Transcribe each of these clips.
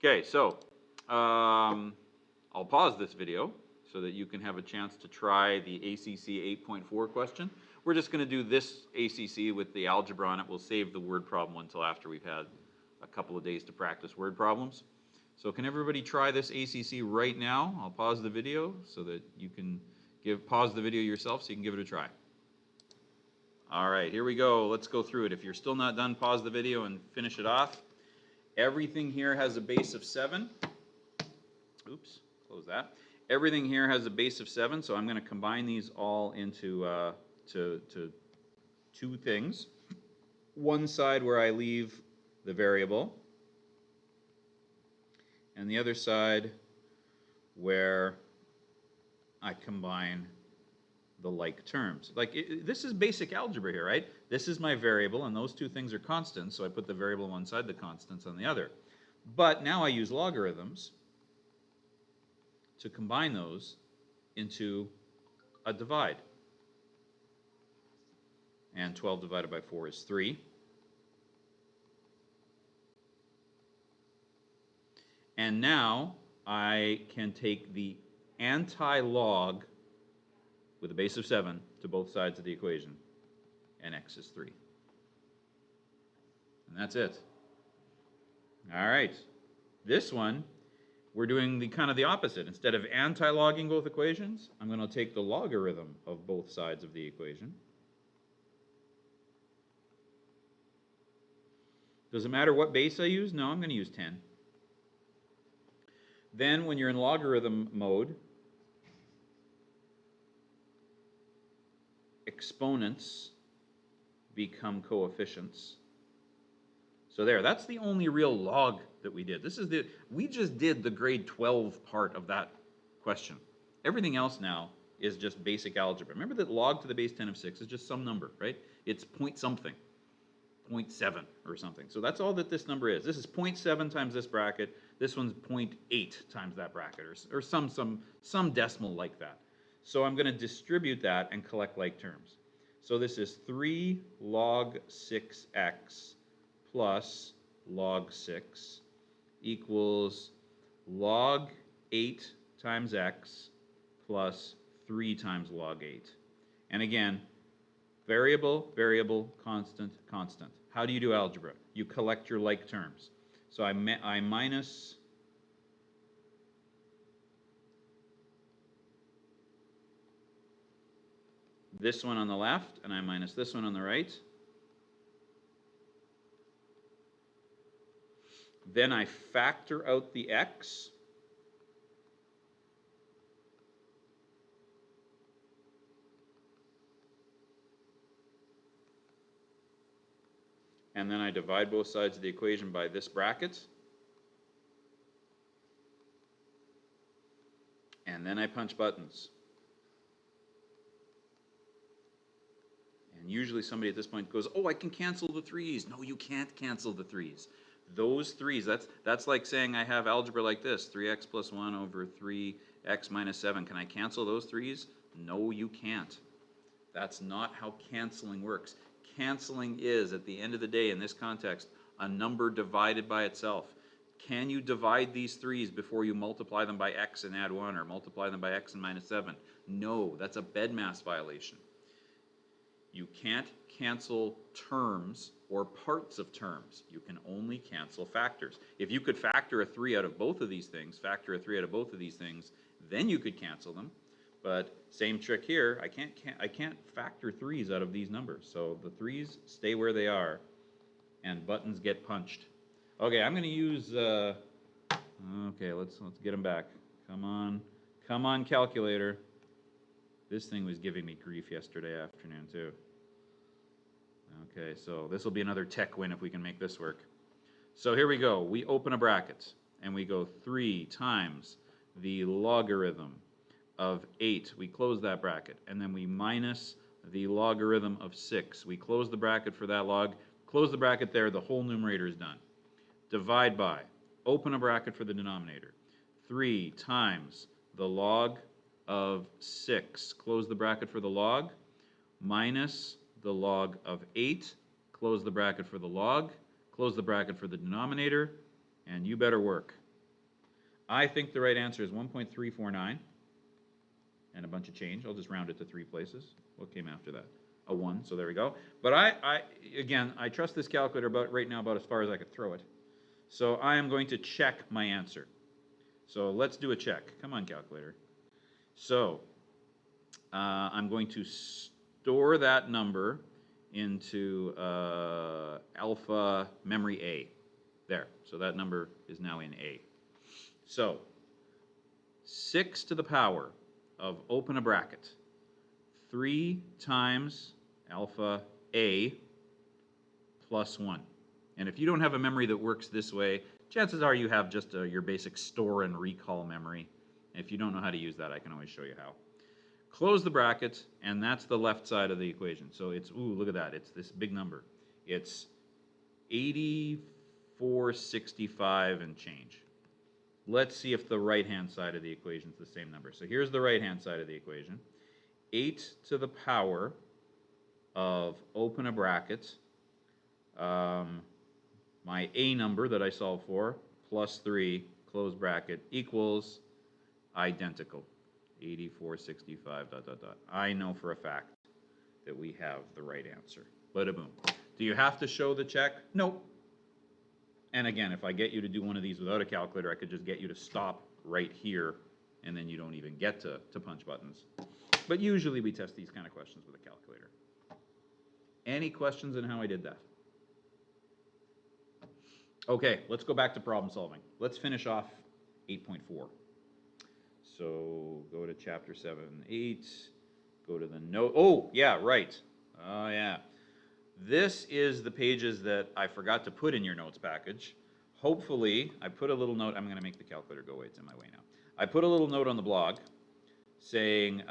Okay, so I'll pause this video so that you can have a chance to try the ACC 8.4 question. We're just going to do this ACC with the algebra on it. We'll save the word problem until after we've had a couple of days to practice word problems. So can everybody try this ACC right now? I'll pause the video so that you can pause the video yourself so you can give it a try. All right, here we go. Let's go through it. If you're still not done, pause the video and finish it off. Everything here has a base of 7. Oops, close that. Everything here has a base of 7, so I'm going to combine these all into to two things. One side where I leave the variable, and the other side where I combine the like terms. Like this is basic algebra here, right? This is my variable, and those two things are constants, so I put the variable on one side, the constants on the other. But now I use logarithms to combine those into a divide. And 12 divided by 4 is 3. And now I can take the anti-log with a base of 7 to both sides of the equation, and x is 3. And that's it. All right. This one, we're doing the kind of the opposite. Instead of anti-logging both equations, I'm going to take the logarithm of both sides of the equation. Does it matter what base I use? No, I'm going to use 10. Then when you're in logarithm mode, exponents become coefficients. So there, that's the only real log that we did. We just did the grade 12 part of that question. Everything else now is just basic algebra. Remember that log to the base 10 of 6 is just some number, right? It's point something, 0.7 or something. So that's all that this number is. This is 0.7 times this bracket. This one's 0.8 times that bracket, or some decimal like that. So I'm going to distribute that and collect like terms. So this is 3 log 6x plus log 6 equals log 8 times x plus 3 times log 8. And again, variable, variable, constant, constant. How do you do algebra? You collect your like terms. So I minus this one on the left, and I minus this one on the right. Then I factor out the x. And then I divide both sides of the equation by this bracket. And then I punch buttons. And usually somebody at this point goes, oh, I can cancel the 3's. No, you can't cancel the 3's. Those 3's, that's like saying I have algebra like this, 3x plus 1 over 3x minus 7. Can I cancel those 3's? No, you can't. That's not how canceling works. Canceling is, at the end of the day, in this context, a number divided by itself. Can you divide these 3's before you multiply them by x and add 1, or multiply them by x and minus 7? No, that's a bedmass violation. You can't cancel terms or parts of terms. You can only cancel factors. If you could factor a 3 out of both of these things, factor a 3 out of both of these things, then you could cancel them. But same trick here, I can't factor 3's out of these numbers. So the 3's stay where they are, and buttons get punched. Okay, I'm going to use, okay, let's get them back. Come on, calculator. This thing was giving me grief yesterday afternoon, too. Okay, so this will be another tech win if we can make this work. So here we go. We open a bracket, and we go 3 times the logarithm of 8. We close that bracket, and then we minus the logarithm of 6. We close the bracket for that log, close the bracket there, the whole numerator is done. Divide by, open a bracket for the denominator. 3 times the log of 6, close the bracket for the log, minus the log of 8, close the bracket for the log, close the bracket for the denominator, and you better work. I think the right answer is 1.349 and a bunch of change. I'll just round it to 3 places. What came after that? A 1, so there we go. But again, I trust this calculator right now about as far as I could throw it. So I am going to check my answer. So let's do a check. Come on, calculator. So I'm going to store that number into alpha memory A. There. So that number is now in A. So 6 to the power of, open a bracket, 3 times alpha A plus 1. And if you don't have a memory that works this way, chances are you have just your basic store and recall memory. If you don't know how to use that, I can always show you how. Close the bracket, and that's the left side of the equation. So it's, ooh, look at that. It's this big number. It's 8465 and change. Let's see if the right-hand side of the equation is the same number. So here's the right-hand side of the equation. 8 to the power of, open a bracket, my A number that I solved for, plus 3, close bracket, equals identical. 8465, dot, dot, dot. I know for a fact that we have the right answer. Bada boom. Do you have to show the check? Nope. And again, if I get you to do one of these without a calculator, I could just get you to stop right here, and then you don't even get to punch buttons. But usually we test these kind of questions with a calculator. Any questions on how I did that? Okay, let's go back to problem solving. Let's finish off 8.4. So go to chapter 7, 8, go to the note. Oh, yeah, right. Oh, yeah. This is the pages that I forgot to put in your notes package. Hopefully, I put a little note. I'm going to make the calculator go away. It's in my way now. I put a little note on the blog saying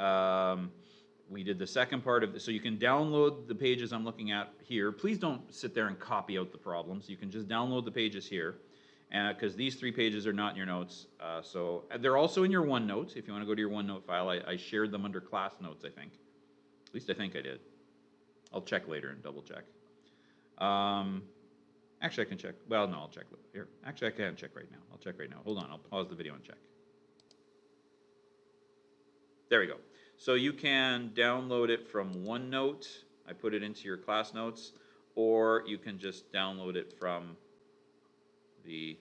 we did the second part of this. So you can download the pages I'm looking at here. Please don't sit there and copy out the problems. You can just download the pages here, because these 3 pages are not in your notes. So they're also in your OneNote. If you want to go to your OneNote file, I shared them under class notes, I think. At least I think I did. I'll check later and double check. Actually, I can check. Well, no, I'll check here. Actually, I can't check right now. I'll check right now. Hold on. I'll pause the video and check. There we go. So you can download it from OneNote. I put it into your class notes. Or you can just download it from the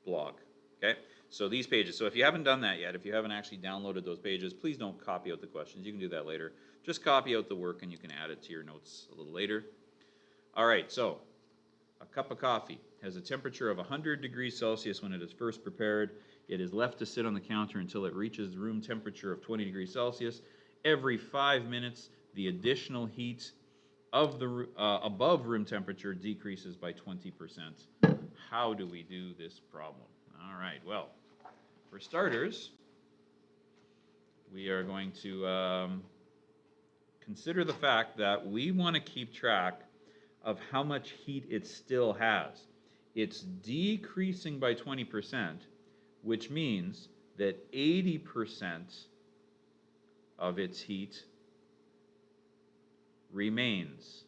blog. Okay? So these pages. So if you haven't done that yet, if you haven't actually downloaded those pages, please don't copy out the questions. You can do that later. Just copy out the work and you can add it to your notes a little later. All right, so a cup of coffee has a temperature of 100 degrees Celsius when it is first prepared. It is left to sit on the counter until it reaches room temperature of 20 degrees Celsius. Every 5 minutes, the additional heat of the above room temperature decreases by 20%. How do we do this problem? All right, well, for starters, we are going to consider the fact that we want to keep track of how much heat it still has. It's decreasing by 20%, which means that 80% of its heat remains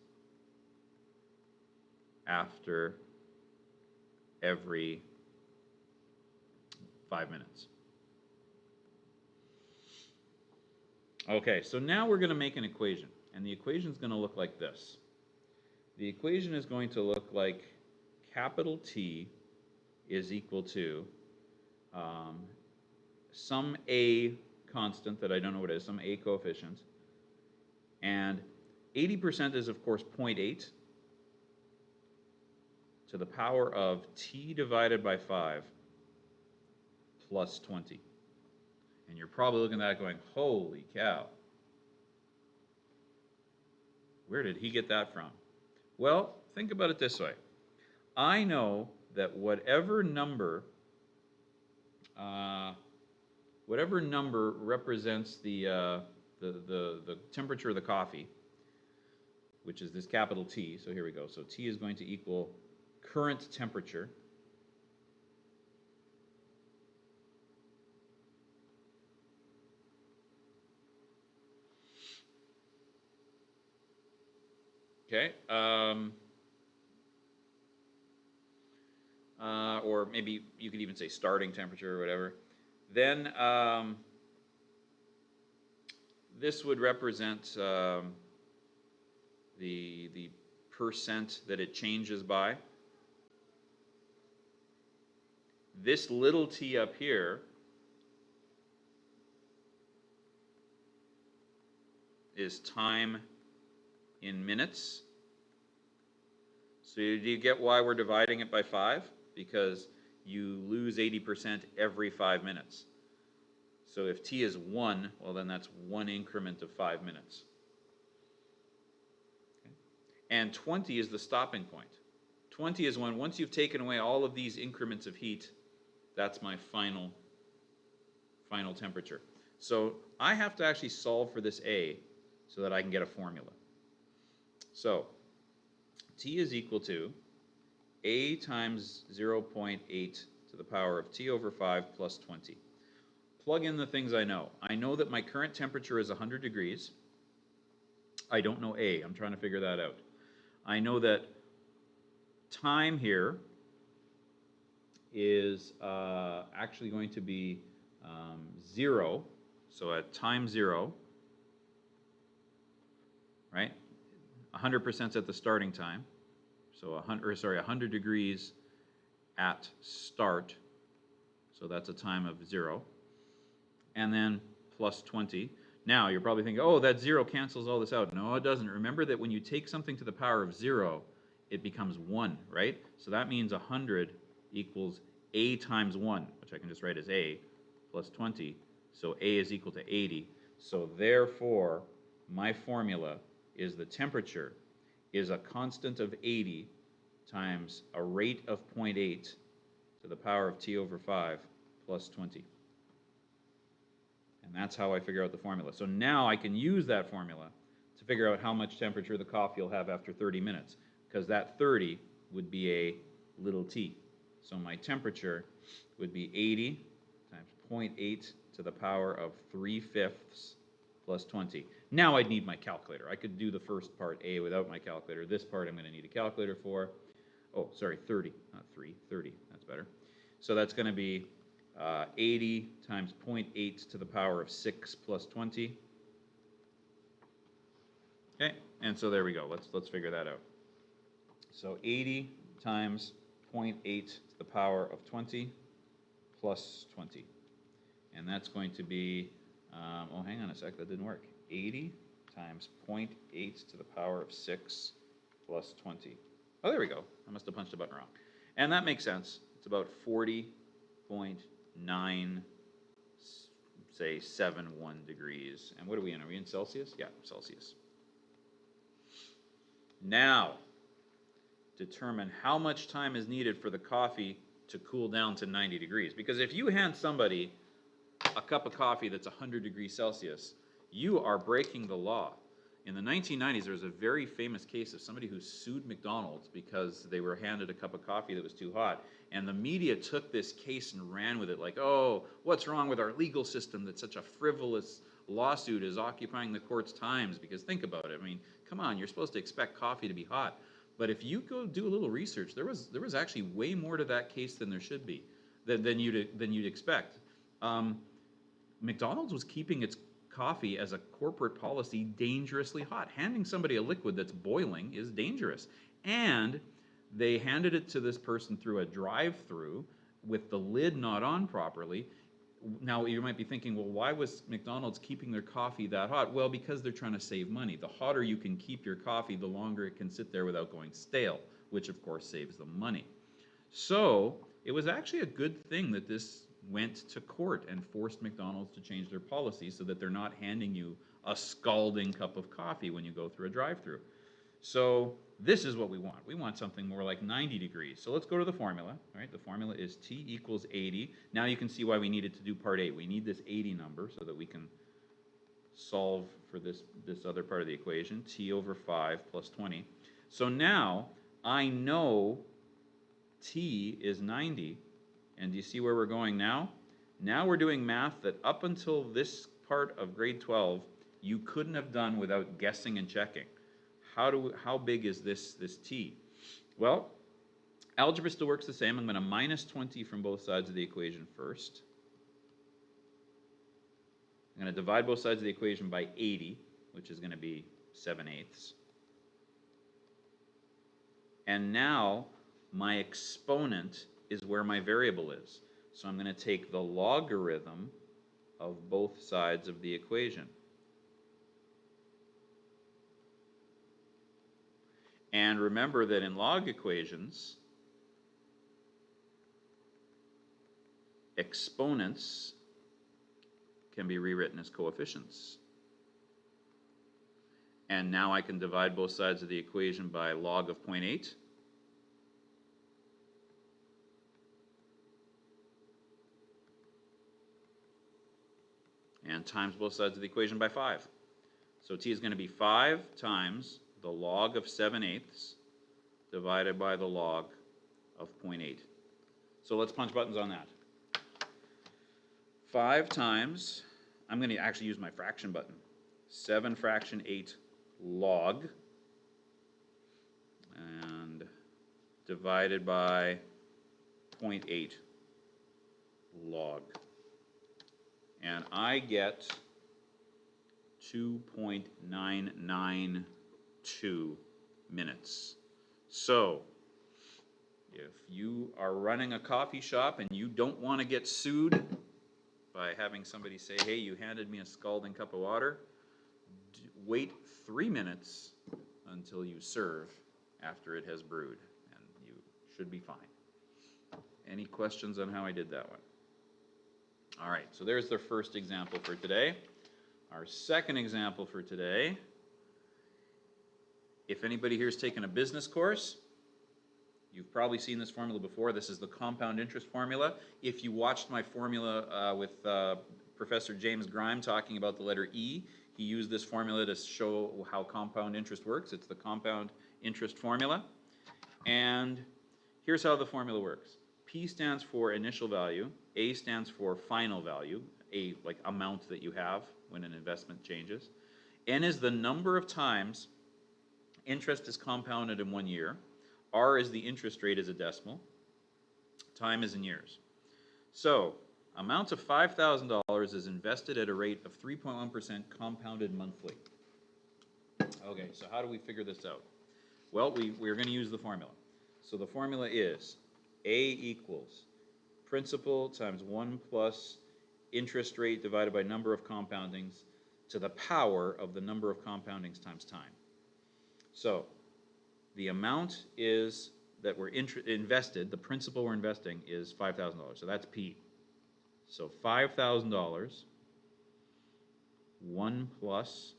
after every 5 minutes. Okay, so now we're going to make an equation, and the equation is going to look like this. The equation is going to look like capital T is equal to some A constant that I don't know what it is, some A coefficient, and 80% is, of course, 0.8 to the power of T divided by 5 plus 20. And you're probably looking at that going, holy cow. Where did he get that from? Well, think about it this way. I know that whatever number represents the temperature of the coffee, which is this capital T. So here we go. So T is going to equal current temperature. Okay. Or maybe you could even say starting temperature or whatever. Then this would represent the percent that it changes by. This little t up here is time in minutes. So do you get why we're dividing it by 5? Because you lose 80% every 5 minutes. So if t is 1, well then that's 1 increment of 5 minutes. Okay. And 20 is the stopping point. 20 is when, once you've taken away all of these increments of heat, that's my final temperature. So I have to actually solve for this A so that I can get a formula. So T is equal to A times 0.8 to the power of T over 5 plus 20. Plug in the things I know. I know that my current temperature is 100 degrees. I don't know A. I'm trying to figure that out. I know that time here is actually going to be 0. So at time 0, right? 100% at the starting time. So 100 degrees at start. So that's a time of 0. And then plus 20. Now you're probably thinking, oh, that 0 cancels all this out. No, it doesn't. Remember that when you take something to the power of 0, it becomes 1, right? So that means 100 equals A times 1, which I can just write as A, plus 20. So A is equal to 80. So therefore, my formula is the temperature is a constant of 80 times a rate of 0.8 to the power of T over 5 plus 20. And that's how I figure out the formula. So now I can use that formula to figure out how much temperature the coffee will have after 30 minutes, because that 30 would be a little t. So my temperature would be 80 times 0.8 to the power of 3/5 plus 20. Now I'd need my calculator. I could do the first part, A, without my calculator. This part I'm going to need a calculator for. Oh, sorry, 30, not 3, 30. That's better. So that's going to be 80 times 0.8 to the power of 6 plus 20. Okay, and so there we go. Let's figure that out. So 80 times 0.8 to the power of 20 plus 20. And that's going to be, oh, hang on a sec, that didn't work. 80 times 0.8 to the power of 6 plus 20. Oh, there we go. I must have punched the button wrong. And that makes sense. It's about 40.9, say 71 degrees. And what are we in? Are we in Celsius? Yeah, Celsius. Now, determine how much time is needed for the coffee to cool down to 90 degrees. Because if you hand somebody a cup of coffee that's 100 degrees Celsius, you are breaking the law. In the 1990s, there was a very famous case of somebody who sued McDonald's because they were handed a cup of coffee that was too hot. And the media took this case and ran with it like, oh, what's wrong with our legal system that such a frivolous lawsuit is occupying the court's times? Because think about it. I mean, come on, you're supposed to expect coffee to be hot. But if you go do a little research, there was actually way more to that case than there should be, than you'd expect. McDonald's was keeping its coffee as a corporate policy dangerously hot. Handing somebody a liquid that's boiling is dangerous. And they handed it to this person through a drive-through with the lid not on properly. Now you might be thinking, well, why was McDonald's keeping their coffee that hot? Well, because they're trying to save money. The hotter you can keep your coffee, the longer it can sit there without going stale, which of course saves them money. So it was actually a good thing that this went to court and forced McDonald's to change their policy so that they're not handing you a scalding cup of coffee when you go through a drive-through. So this is what we want. We want something more like 90 degrees. So let's go to the formula. All right, the formula is T equals 80. Now you can see why we needed to do part A. We need this 80 number so that we can solve for this other part of the equation, T over 5 plus 20. So now I know T is 90. And do you see where we're going now? Now we're doing math that up until this part of grade 12, you couldn't have done without guessing and checking. How big is this t? Well, algebra still works the same. I'm going to minus 20 from both sides of the equation first. I'm going to divide both sides of the equation by 80, which is going to be 7/8. And now my exponent is where my variable is. So I'm going to take the logarithm of both sides of the equation. And remember that in log equations, exponents can be rewritten as coefficients. And now I can divide both sides of the equation by log of 0.8. And times both sides of the equation by 5. So t is going to be 5 times the log of 7/8 divided by the log of 0.8. So let's punch buttons on that. 5 times, I'm going to actually use my fraction button, 7 fraction 8 log, and divided by 0.8 log. And I get 2.992 minutes. So, if you are running a coffee shop and you don't want to get sued by having somebody say, hey, you handed me a scalding cup of water, wait 3 minutes until you serve after it has brewed, and you should be fine. Any questions on how I did that one? All right, so there's the first example for today. Our second example for today, if anybody here has taken a business course, you've probably seen this formula before. This is the compound interest formula. If you watched my formula with Professor James Grime talking about the letter E, he used this formula to show how compound interest works. It's the compound interest formula. And here's how the formula works. P stands for initial value, A stands for final value, a like amount that you have when an investment changes. N is the number of times interest is compounded in 1 year. R is the interest rate as a decimal. Time is in years. So, amount of $5,000 is invested at a rate of 3.1% compounded monthly. Okay, so how do we figure this out? Well, we're going to use the formula. So the formula is A equals principal times 1 plus interest rate divided by number of compoundings to the power of the number of compoundings times time. So the amount is that we're invested, the principal we're investing is $5,000. So that's P. So $5,000, 1 plus,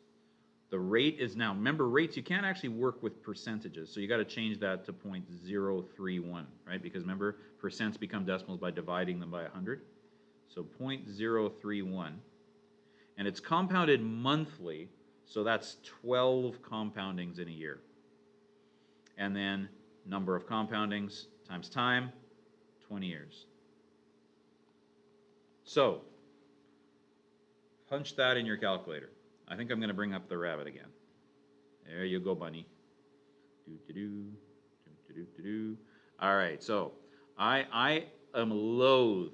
the rate is now, remember rates, you can't actually work with percentages, so you got to change that to 0.031, right? Because remember, percents become decimals by dividing them by 100. So 0.031. And it's compounded monthly, so that's 12 compoundings in a year. And then number of compoundings times time, 20 years. So, punch that in your calculator. I think I'm going to bring up the rabbit again. There you go, bunny. All right, so I am loath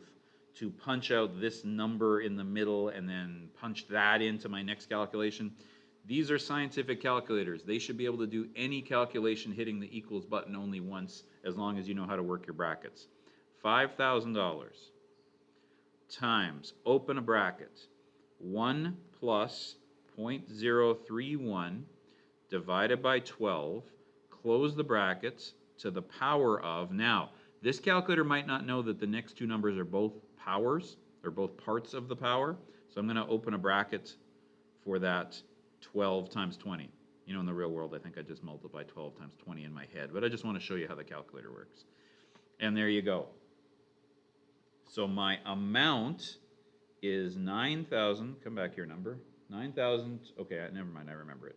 to punch out this number in the middle and then punch that into my next calculation. These are scientific calculators. They should be able to do any calculation hitting the equals button only once, as long as you know how to work your brackets. $5,000 times, open a bracket, 1 plus 0.031 divided by 12, close the brackets, to the power of, now, this calculator might not know that the next two numbers are both powers, or both parts of the power, so I'm going to open a bracket for that 12 times 20. You know, in the real world, I think I just multiplied 12 times 20 in my head, but I just want to show you how the calculator works. And there you go. So my amount is 9,000, come back here, number, 9,000, okay, never mind, I remember it.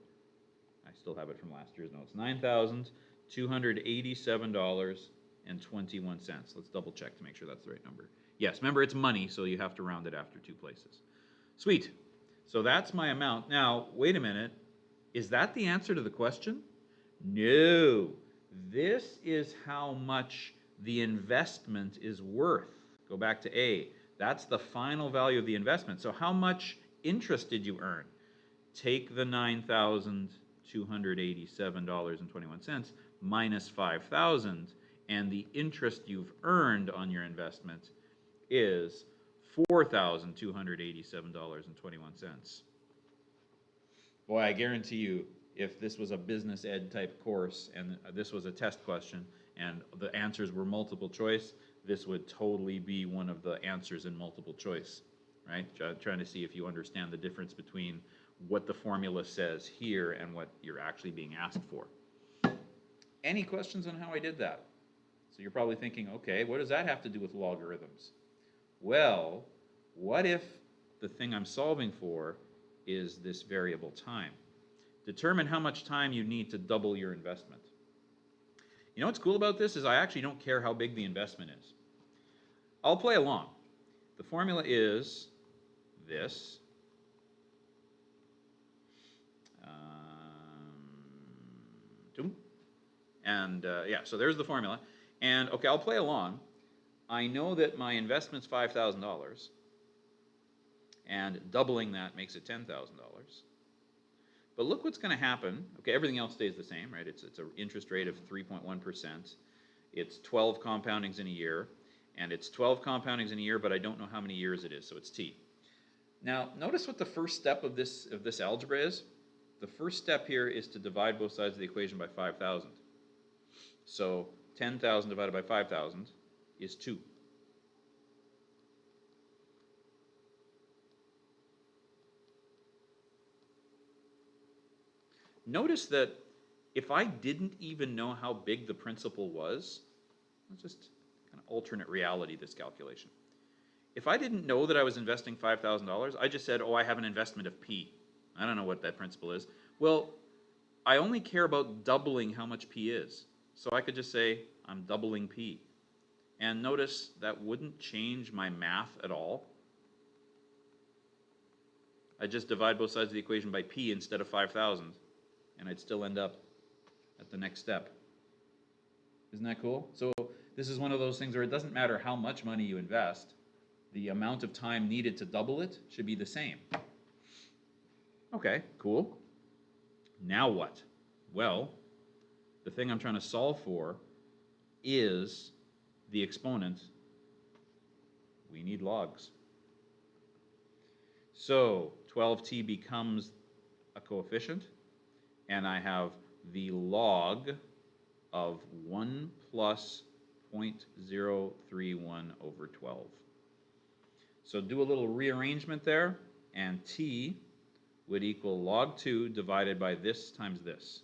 I still have it from last year's notes. $9,287.21. Let's double check to make sure that's the right number. Yes, remember it's money, so you have to round it after 2 places. Sweet. So that's my amount. Now, wait a minute. Is that the answer to the question? No. This is how much the investment is worth. Go back to A. That's the final value of the investment. So how much interest did you earn? Take the $9,287.21 minus 5,000, and the interest you've earned on your investment is $4,287.21. Boy, I guarantee you, if this was a business ed type course and this was a test question and the answers were multiple choice, this would totally be one of the answers in multiple choice, right? Trying to see if you understand the difference between what the formula says here and what you're actually being asked for. Any questions on how I did that? So you're probably thinking, okay, what does that have to do with logarithms? Well, what if the thing I'm solving for is this variable time? Determine how much time you need to double your investment. You know what's cool about this is I actually don't care how big the investment is. I'll play along. The formula is this. And yeah, so there's the formula. And okay, I'll play along. I know that my investment's $5,000, and doubling that makes it $10,000. But look what's going to happen. Okay, everything else stays the same, right? It's an interest rate of 3.1%. It's 12 compoundings in a year, and it's 12 compoundings in a year, but I don't know how many years it is, so it's t. Now, notice what the first step of this algebra is. The first step here is to divide both sides of the equation by 5,000. So 10,000 divided by 5,000 is 2. Notice that if I didn't even know how big the principal was, let's just kind of alternate reality this calculation. If I didn't know that I was investing $5,000, I just said, oh, I have an investment of P. I don't know what that principal is. Well, I only care about doubling how much P is. So I could just say, I'm doubling P. And notice that wouldn't change my math at all. I just divide both sides of the equation by P instead of 5,000, and I'd still end up at the next step. Isn't that cool? So this is one of those things where it doesn't matter how much money you invest, the amount of time needed to double it should be the same. Okay, cool. Now what? Well, the thing I'm trying to solve for is the exponent. We need logs. So 12t becomes a coefficient, and I have the log of 1 plus 0.031 over 12. So do a little rearrangement there, and t would equal log 2 divided by this times this.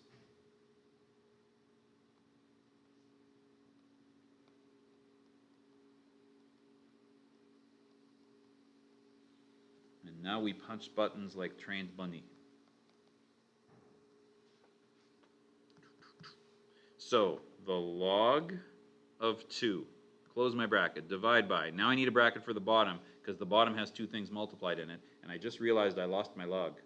And now we punch buttons like trained bunny. So the log of 2, close my bracket, divide by. Now I need a bracket for the bottom because the bottom has two things multiplied in it, and I just realized I lost my log.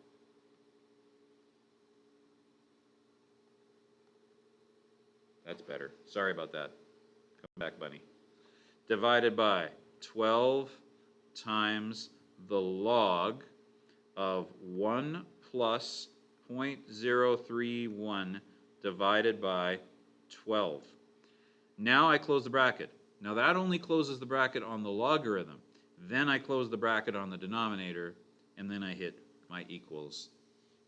That's better. Sorry about that. Come back, bunny. Divided by 12 times the log of 1 plus 0.031 divided by 12. Now I close the bracket. Now that only closes the bracket on the logarithm. Then I close the bracket on the denominator, and then I hit my equals.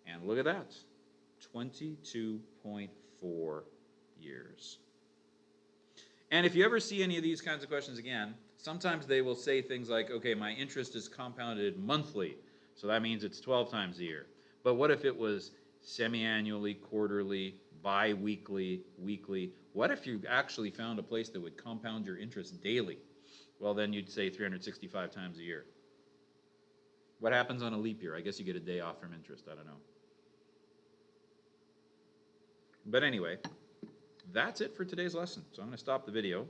And look at that, 22.4 years. And if you ever see any of these kinds of questions again, sometimes they will say things like, okay, my interest is compounded monthly, so that means it's 12 times a year. But what if it was semi-annually, quarterly, bi-weekly, weekly? What if you actually found a place that would compound your interest daily? Well, then you'd say 365 times a year. What happens on a leap year? I guess you get a day off from interest. I don't know. But anyway, that's it for today's lesson. So I'm going to stop the video.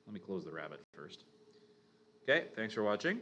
Let me close the rabbit first. Okay, thanks for watching.